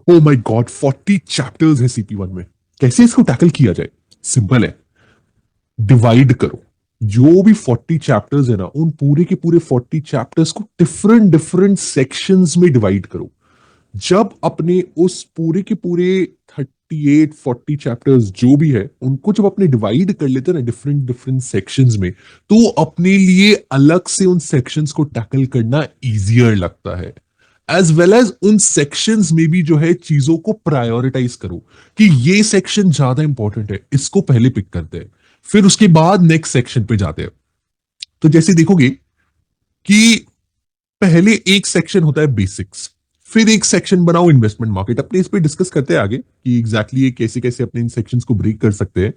Oh my God, 40 chapters है CP1 में। कैसे इसको टैकल किया जाए? सिंपल है, डिवाइड करो। जो भी 40 चैप्टर्स है ना, उन पूरे के पूरे 40 चैप्टर्स को डिफरेंट डिफरेंट सेक्शंस में डिवाइड करो। जब अपने उस पूरे के पूरे 38-40 चैप्टर्स जो भी है, उनको जब अपने डिवाइड कर लेते हैं ना डिफरेंट डिफरेंट सेक्शंस में, तो अपने लिए अलग से उन सेक्शंस को टैकल करना इजियर लगता है। एज वेल एज उन सेक्शंस में भी जो है चीजों को प्रायोरिटाइज करो कि ये सेक्शन ज्यादा इंपॉर्टेंट है, इसको पहले पिक करते हैं, फिर उसके बाद नेक्स्ट सेक्शन पे जाते हैं। तो जैसे देखोगे कि पहले एक सेक्शन होता है बेसिक्स, फिर एक सेक्शन बनाओ इन्वेस्टमेंट मार्केट। अपने इस पे डिस्कस करते हैं आगे कि एग्जैक्टली ये कैसे कैसे अपने इन सेक्शंस को ब्रेक कर सकते हैं।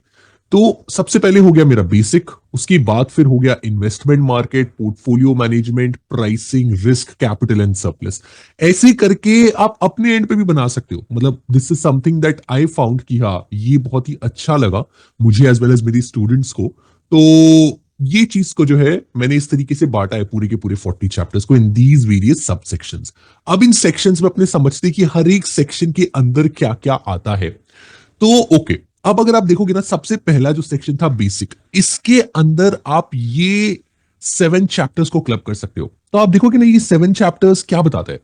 तो सबसे पहले हो गया मेरा बेसिक, उसके बाद फिर हो गया investment market, portfolio management, pricing, risk, capital and surplus. ऐसे करके आप अपने एंड पे भी बना सकते हो। मतलब this is something that I found कि हाँ, ये बहुत ही अच्छा लगा मुझे एज वेल एज मेरी स्टूडेंट्स को। तो ये चीज को जो है मैंने इस तरीके से बांटा है पूरे के पूरे 40 चैप्टर्स को इन दीज वेरियस सब सेक्शंस। अब इन सेक्शंस में अपने समझते कि हर एक सेक्शन के अंदर क्या क्या आता है। तो ओके, अब अगर आप देखोगे ना, सबसे पहला जो सेक्शन था बेसिक, इसके अंदर आप ये 7 चैप्टर्स को क्लब कर सकते हो। तो आप देखोगे ना, ये 7 चैप्टर्स क्या बताते हैं।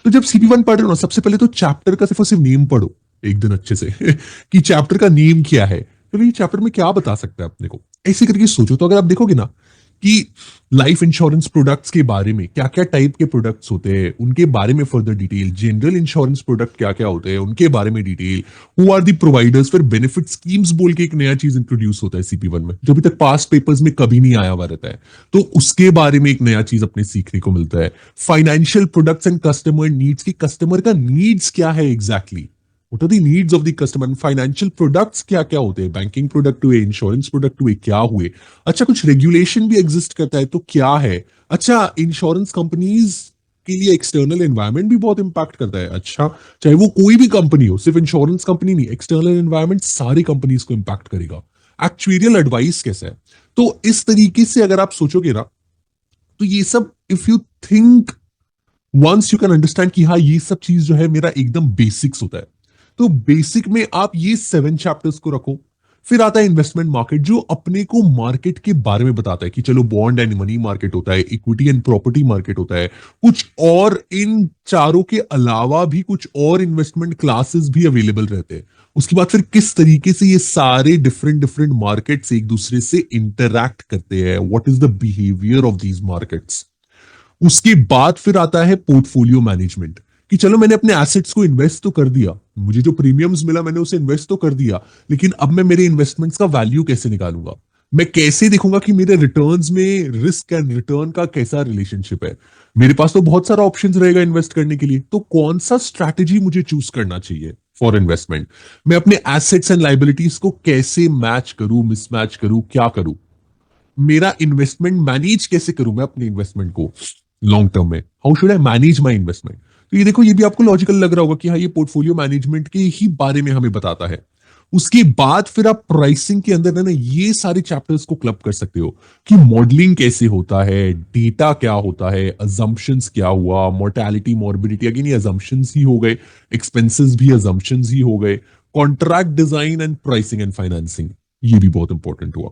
तो जब CP1 पढ़ रहे हो ना, सबसे पहले तो चैप्टर का सिर्फ और सिर्फ नेम पढ़ो एक दिन अच्छे से कि चैप्टर का नेम क्या है, तो ये चैप्टर में क्या बता सकता है अपने को। ऐसे करके सोचो। तो अगर आप देखोगे ना कि लाइफ इंश्योरेंस प्रोडक्ट्स के बारे में क्या क्या टाइप के प्रोडक्ट्स होते हैं, उनके बारे में further detail, general insurance product क्या क्या होते हैं उनके बारे में detail, who are the providers, फिर बेनिफिट स्कीम्स बोल के एक नया चीज इंट्रोड्यूस होता है CP1 में, जो अभी तक पास्ट पेपर्स में कभी नहीं आया हुआ रहता है। तो उसके बारे में एक नया चीज अपने सीखने को मिलता है। Financial products and customer needs, की कस्टमर का नीड्स क्या है exactly, what are the needs of the customer. Financial products क्या क्या होते हैं, बैंकिंग प्रोडक्ट हुए, इंश्योरेंस प्रोडक्ट हुए, क्या हुए। अच्छा, कुछ रेगुलेशन भी एग्जिस्ट करता है तो क्या है। अच्छा, इंश्योरेंस कंपनीज के लिए एक्सटर्नल एनवायरनमेंट भी बहुत इंपैक्ट करता है। अच्छा, चाहे वो कोई भी कंपनी हो, सिर्फ इंश्योरेंस कंपनी नहीं, एक्सटर्नल एनवायरनमेंट सारी कंपनीज को इंपैक्ट करेगा। एक्चुअरियल एडवाइस कैसा है। तो इस तरीके से अगर आप सोचोगे ना, तो ये सब if you think once you can understand कि हाँ, ये सब चीज जो है मेरा एकदम बेसिक्स होता है। तो बेसिक में आप ये 7 चैप्टर्स को रखो। फिर आता है इन्वेस्टमेंट मार्केट, जो अपने को मार्केट के बारे में बताता है कि चलो बॉन्ड एंड मनी मार्केट होता है, इक्विटी एंड प्रॉपर्टी मार्केट होता है, कुछ और इन चारों के अलावा भी कुछ और इन्वेस्टमेंट क्लासेस भी अवेलेबल रहते हैं। उसके बाद फिर किस तरीके से ये सारे डिफरेंट डिफरेंट मार्केट्स एक दूसरे से इंटरैक्ट करते हैं, what is the behaviour of these markets. उसके बाद फिर आता है पोर्टफोलियो मैनेजमेंट, कि चलो मैंने अपने एसेट्स को इन्वेस्ट तो कर दिया, मुझे जो प्रीमियम्स मिला मैंने उसे इन्वेस्ट तो कर दिया, लेकिन अब मैं मेरे इन्वेस्टमेंट्स का वैल्यू कैसे निकालूंगा। मैं कैसे देखूंगा कि मेरे रिटर्न्स में रिस्क एंड रिटर्न का कैसा रिलेशनशिप है। मेरे पास तो बहुत सारा ऑप्शंस रहेगा इन्वेस्ट करने के लिए, तो कौन सा स्ट्रैटेजी मुझे चूज करना चाहिए फॉर इन्वेस्टमेंट। मैं अपने एसेट्स एंड लाइबिलिटीज को कैसे मैच करूं, मिसमैच करूं, क्या करूं। मेरा इन्वेस्टमेंट मैनेज कैसे करूं मैं अपने इन्वेस्टमेंट को लॉन्ग टर्म में, how should I manage my investment. तो ये देखो, ये भी आपको लॉजिकल लग रहा होगा कि हाँ, ये पोर्टफोलियो मैनेजमेंट के ही बारे में हमें बताता है। उसके बाद फिर आप प्राइसिंग के अंदर ना ये सारे चैप्टर्स को क्लब कर सकते हो कि मॉडलिंग कैसे होता है, डेटा क्या होता है, अजम्पशंस क्या हुआ, मोर्टेलिटी मॉर्बिडिटी, अगेन ये अजम्पशंस ही हो गए, एक्सपेंसेस भी अजम्पशंस ही हो गए, contract design and pricing and financing, ये भी बहुत इंपॉर्टेंट हुआ।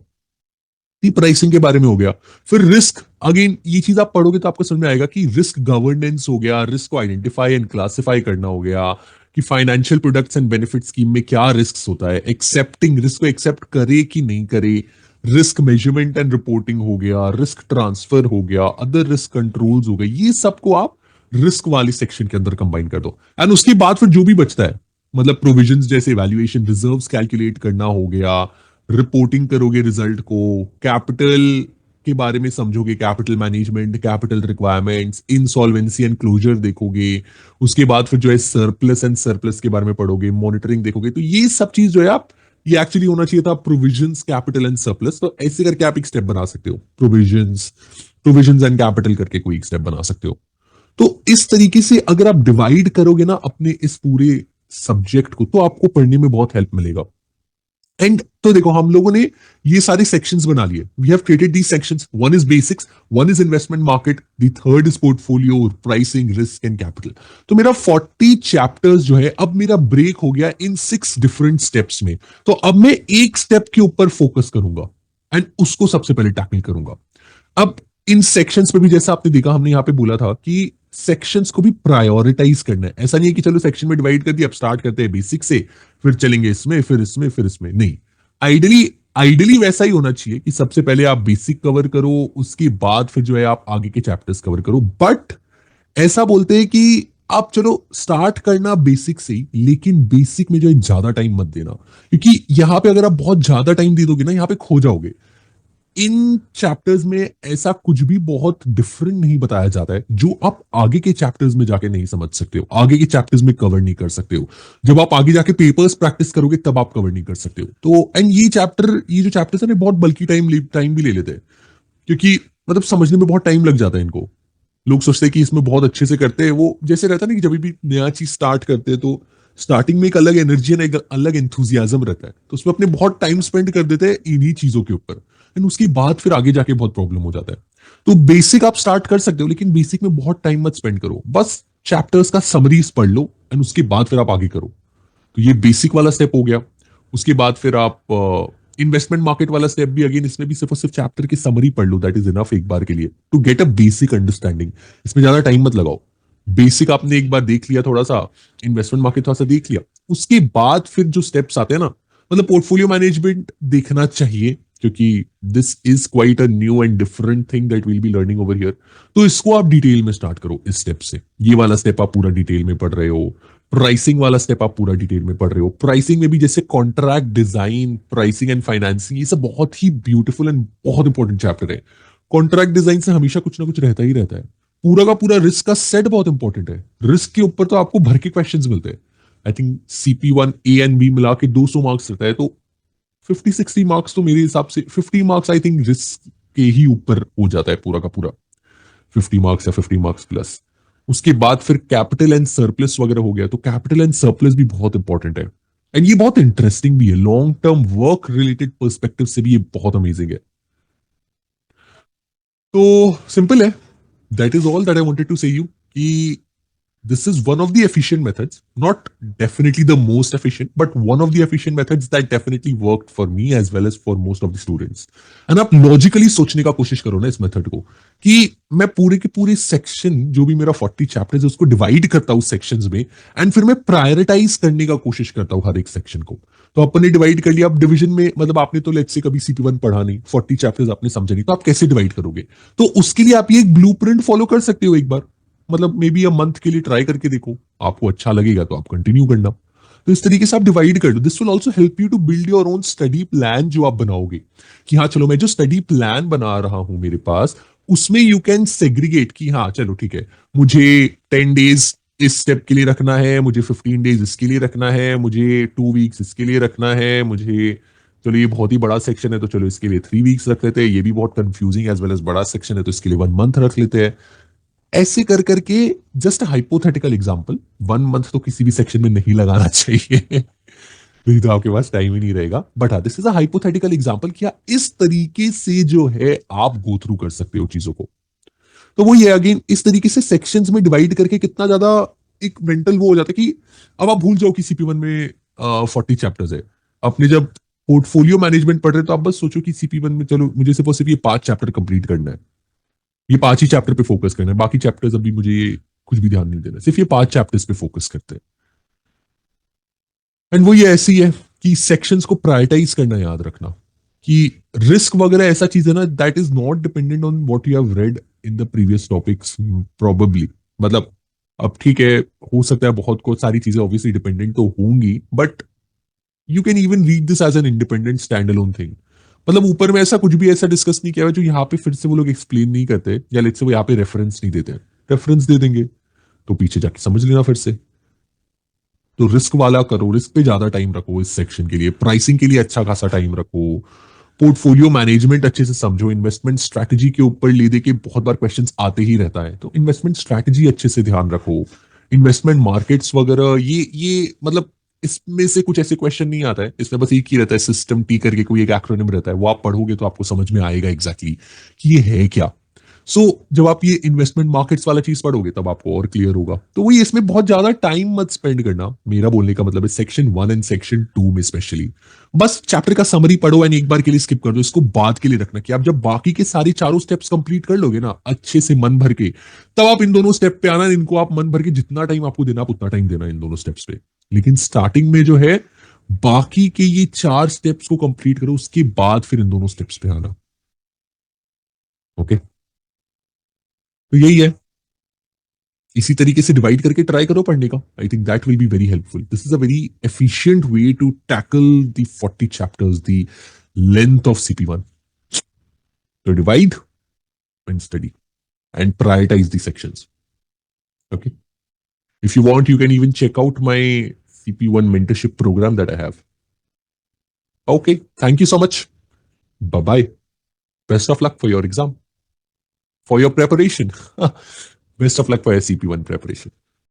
प्राइसिंग के बारे में हो गया। फिर रिस्क, अगेन ये चीज आप पढ़ोगे तो आपको समझ में आएगा कि रिस्क गवर्नेंस हो गया, रिस्क को आइडेंटिफाई एंड क्लासिफाई करना हो गया, कि financial products and benefit scheme में क्या रिस्क होता है, एक्सेप्टिंग रिस्क को एक्सेप्ट करे कि नहीं करे, रिस्क मेजरमेंट एंड रिपोर्टिंग हो गया, रिस्क ट्रांसफर हो गया, अदर रिस्क कंट्रोल्स हो गए। ये सबको आप रिस्क वाले सेक्शन के अंदर कंबाइन कर दो। एंड उसके बाद फिर जो भी बचता है, मतलब प्रोविजंस जैसे वैल्यूएशन रिजर्व्स कैलकुलेट करना हो गया, रिपोर्टिंग करोगे रिजल्ट को, कैपिटल के बारे में समझोगे, capital management, capital requirements, insolvency and closure देखोगे। उसके बाद फिर जो है सरप्लस के बारे में पढ़ोगे, मॉनिटरिंग देखोगे। तो ये सब चीज जो है आप, ये एक्चुअली होना चाहिए था प्रोविजंस, कैपिटल एंड सरप्लस। तो ऐसे करके आप एक स्टेप बना सकते हो, प्रोविजंस एंड कैपिटल करके कोई एक स्टेप बना सकते हो। तो इस तरीके से अगर आप डिवाइड करोगे ना अपने इस पूरे सब्जेक्ट को, तो आपको पढ़ने में बहुत हेल्प मिलेगा। एंड तो देखो हम लोगों ने ये सारे सेक्शंस बना लिए. We have created these sections. One is basics, one is investment market, the third is portfolio, pricing, risk and capital. तो मेरा 40 चैप्टर्स जो है अब मेरा ब्रेक हो गया इन 6 डिफरेंट स्टेप्स में. तो अब मैं एक स्टेप के ऊपर फोकस करूंगा एंड उसको सबसे पहले टैकल करूंगा. अब इन सेक्शंस पे भी जैसा आपने देखा, हमने यहाँ पे बोला था कि सेक्शंस को भी प्रायोरिटाइज करना है. ऐसा नहीं है कि चलो सेक्शन में डिवाइड कर दिया, अब स्टार्ट करते हैं बेसिक से, फिर चलेंगे इसमें, फिर इसमें, फिर इसमें. नहीं, आइडियली आइडियली वैसा ही होना चाहिए कि सबसे पहले आप बेसिक कवर करो, उसके बाद फिर जो है आप आगे के चैप्टर्स कवर करो. बट ऐसा बोलते हैं कि आप चलो स्टार्ट करना बेसिक से ही, लेकिन बेसिक में जो है ज्यादा टाइम मत देना, क्योंकि यहां पे अगर आप बहुत ज्यादा टाइम दे दोगे ना, यहां पे खो जाओगे. इन चैप्टर्स में ऐसा कुछ भी बहुत डिफरेंट नहीं बताया जाता है जो आप आगे के चैप्टर्स में जाके नहीं समझ सकते हो, आगे के चैप्टर्स में कवर नहीं कर सकते हो. जब आप आगे जाके पेपर्स प्रैक्टिस करोगे तब आप कवर नहीं कर सकते हो. तो एंड ये जो चैप्टर्स है ना, बहुत बल्कि टाइम भी ले लेते हैं, क्योंकि मतलब समझने में बहुत टाइम लग जाता है इनको. लोग सोचते हैं कि इसमें बहुत अच्छे से करते हैं. वो जैसे रहता है ना कि जब भी नया चीज स्टार्ट करते हैं तो स्टार्टिंग में एक अलग एनर्जी है, एक अलग एंथुजियाज्म रहता है, तो उसमें अपने बहुत टाइम स्पेंड कर देते हैं इन्हीं चीजों के ऊपर. एंड उसके बाद फिर आगे जाके बहुत प्रॉब्लम हो जाता है. तो बेसिक आप स्टार्ट कर सकते हो, लेकिन बेसिक में बहुत टाइम मत स्पेंड करो. बस चैप्टर्स का समरीज पढ़ लो एंड उसके बाद फिर आप आगे करो. तो ये बेसिक वाला स्टेप हो गया. उसके बाद फिर आप इन्वेस्टमेंट मार्केट वाला स्टेप भी, अगेन इसमें भी सिर्फ और सिर्फ चैप्टर की समरी पढ़ लो, दैट इज इनफ एक बार के लिए to get a basic understanding. इसमें ज्यादा टाइम मत लगाओ. बेसिक आपने एक बार देख लिया, थोड़ा सा इन्वेस्टमेंट मार्केट थोड़ा सा देख लिया, उसके बाद फिर जो स्टेप्स आते हैं ना, मतलब पोर्टफोलियो मैनेजमेंट देखना चाहिए, क्योंकि this is quite a new and different thing that will be learning over here. तो इसको आप डिटेल में स्टार्ट करो इस स्टेप से. ये वाला स्टेप आप पूरा डिटेल में पढ़ रहे हो. प्राइसिंग वाला स्टेप आप पूरा डिटेल में पढ़ रहे हो. प्राइसिंग में भी जैसे contract design, pricing and financing, ये सब बहुत ही ब्यूटीफुल एंड बहुत इंपॉर्टेंट चैप्टर है. कॉन्ट्रैक्ट डिजाइन से हमेशा कुछ ना कुछ रहता ही रहता है. पूरा का पूरा रिस्क का सेट बहुत इंपॉर्टेंट है. रिस्क के ऊपर तो आपको भर के क्वेश्चंस मिलते हैं. I think CP1 A and B मिला के 200 मार्क्स रहता है. तो 50-60 मार्क्स तो मेरे हिसाब से 50 मार्क्स आई थिंक रिस्क के ही ऊपर हो जाता है पूरा का पूरा. 50 मार्क्स या 50 मार्क्स प्लस. उसके बाद फिर कैपिटल एंड सरप्लस वगैरह हो गया. तो कैपिटल एंड सरप्लस भी बहुत इंपॉर्टेंट है. एंड ये बहुत इंटरेस्टिंग भी है. Long term work related perspective से भी ये बहुत अमेजिंग है. तो सिंपल है. That is all that I wanted to say you कि this is one of the efficient methods, not definitely the most efficient, but one of the efficient methods that definitely worked for me as well as for most of the students. And आप logically सोचने का कोशिश करो ना इस method को, कि मैं पूरे के पूरे सेक्शन जो भी मेरा 40 चैप्टर्स है उसको डिवाइड करता हूँ सेक्शंस में, एंड फिर मैं प्रायोरिटाइज करने का कोशिश करता हूँ हर एक सेक्शन को. तो अपने डिवाइड कर लिया. अब डिवीजन में मतलब आपने तो लेट्स से कभी CP1 पढ़ा नहीं, 40 चैप्टर्स आपने समझे नहीं, तो आप कैसे डिवाइड करोगे? तो उसके लिए आप ये एक ब्लूप्रिंट फॉलो कर सकते हो एक बार. मतलब मे बी अ मंथ के लिए ट्राई करके देखो, आपको अच्छा लगेगा तो आप कंटिन्यू करना. तो इस तरीके से आप डिवाइड कर दो. This will also help you to build your own study plan जो आप बनाओगे, कि हाँ चलो मैं जो स्टडी प्लान बना रहा हूं मेरे पास, उसमें यू कैन सेग्रीगेट कि हाँ चलो ठीक है, मुझे 10 डेज इस स्टेप के लिए रखना है, मुझे 15 डेज इसके लिए रखना है, मुझे 2 वीक्स इसके लिए रखना है, मुझे चलो ये बहुत ही बड़ा सेक्शन है तो चलो इसके लिए 3 वीक्स रख लेते हैं, ये भी बहुत कंफ्यूजिंग एज वेल एज बड़ा सेक्शन है तो इसके लिए 1 मंथ रख लेते हैं. ऐसे कर करके, जस्ट हाइपोथेटिकल एग्जांपल, 1 मंथ तो किसी भी सेक्शन में नहीं लगाना चाहिए नहीं तो आपके पास टाइम ही नहीं रहेगा. बट हाँ, this is a hypothetical example, क्या इस तरीके से जो है आप गो थ्रू कर सकते हो चीजों को. तो वो ये अगेन इस तरीके से सेक्शंस में डिवाइड करके कितना ज्यादा एक मेंटल वो हो जाता है कि अब आप भूल जाओ कि CP1 में 40 चैप्टर्स है. अपने जब पोर्टफोलियो मैनेजमेंट पढ़ रहे हो तो आप बस सोचो कि CP1 में चलो मुझे सिर्फ और सिर्फ ये 5 चैप्टर कंप्लीट करना है, ये 5 ही चैप्टर पे फोकस करना है, बाकी चैप्टर्स अभी मुझे कुछ भी ध्यान नहीं देना, सिर्फ ये 5 चैप्टर्स पे फोकस करते हैं. एंड वो ये ऐसे ही है कि सेक्शंस को प्रायोरिटाइज करना याद रखना, कि रिस्क वगैरह ऐसा चीज है ना, that is not dependent on what you have read in the previous topics probably. मतलब अब ठीक है, हो सकता है बहुत को सारी चीजें ऑब्वियसली डिपेंडेंट तो होंगी, but you can even read this as an independent stand alone thing. मतलब ऊपर में ऐसा कुछ भी ऐसा डिस्कस नहीं किया हुआ जो यहाँ पे फिर से वो लोग एक्सप्लेन नहीं करते, या लेट्स से वो यहाँ पे रेफरेंस नहीं देते. रेफरेंस दे देंगे तो पीछे जाके समझ लेना फिर से. तो रिस्क वाला करो, रिस्क पे ज्यादा टाइम रखो इस सेक्शन के लिए. प्राइसिंग के लिए अच्छा खासा टाइम रखो. पोर्टफोलियो मैनेजमेंट अच्छे से समझो. इन्वेस्टमेंट स्ट्रैटेजी के ऊपर ले दे के बहुत बार क्वेश्चंस आते ही रहता है, तो इन्वेस्टमेंट स्ट्रैटेजी अच्छे से ध्यान रखो. इन्वेस्टमेंट मार्केट्स वगैरह ये मतलब इसमें से कुछ ऐसे क्वेश्चन नहीं आता है, इसमें बस एक ही रहता है, सिस्टम टी करके कोई एक एक्रोनिम रहता है, वो आप पढ़ोगे तो आपको समझ में आएगा एग्जैक्टली कि ये है क्या। सो जब आप ये इन्वेस्टमेंट मार्केट्स वाला चीज पढ़ोगे तब आपको और क्लियर होगा। तो वही, इसमें बहुत ज्यादा टाइम मत स्पेंड करना, मेरा बोलने का मतलब है सेक्शन 1 एंड सेक्शन 2 में स्पेशली। बस चैप्टर का समरी पढ़ो एंड एक बार के लिए स्किप कर दो, इसको बाद के लिए रखना कि आप जब बाकी के सारे चारों स्टेप्स कंप्लीट कर लोगे ना अच्छे से मन भर के, तब आप इन दोनों स्टेप पे आना, इनको आप मन भर के जितना टाइम आपको देना आप उतना टाइम देना इन दोनों स्टेप्स पे। लेकिन स्टार्टिंग में जो है, बाकी के ये 4 स्टेप्स को कंप्लीट करो, उसके बाद फिर इन दोनों स्टेप्स पे आना। ओके, तो यही है, इसी तरीके से डिवाइड करके ट्राई करो पढ़ने का। I think that will be very helpful. This is a very efficient way to tackle the 40 chapters, the length of CP1। So divide and study and prioritize the sections. Okay. If you want, you can even check out my CP1 mentorship program that I have. Okay. Thank you so much. Bye bye. Best of luck for your exam, for your preparation. Best of luck for your CP1 preparation.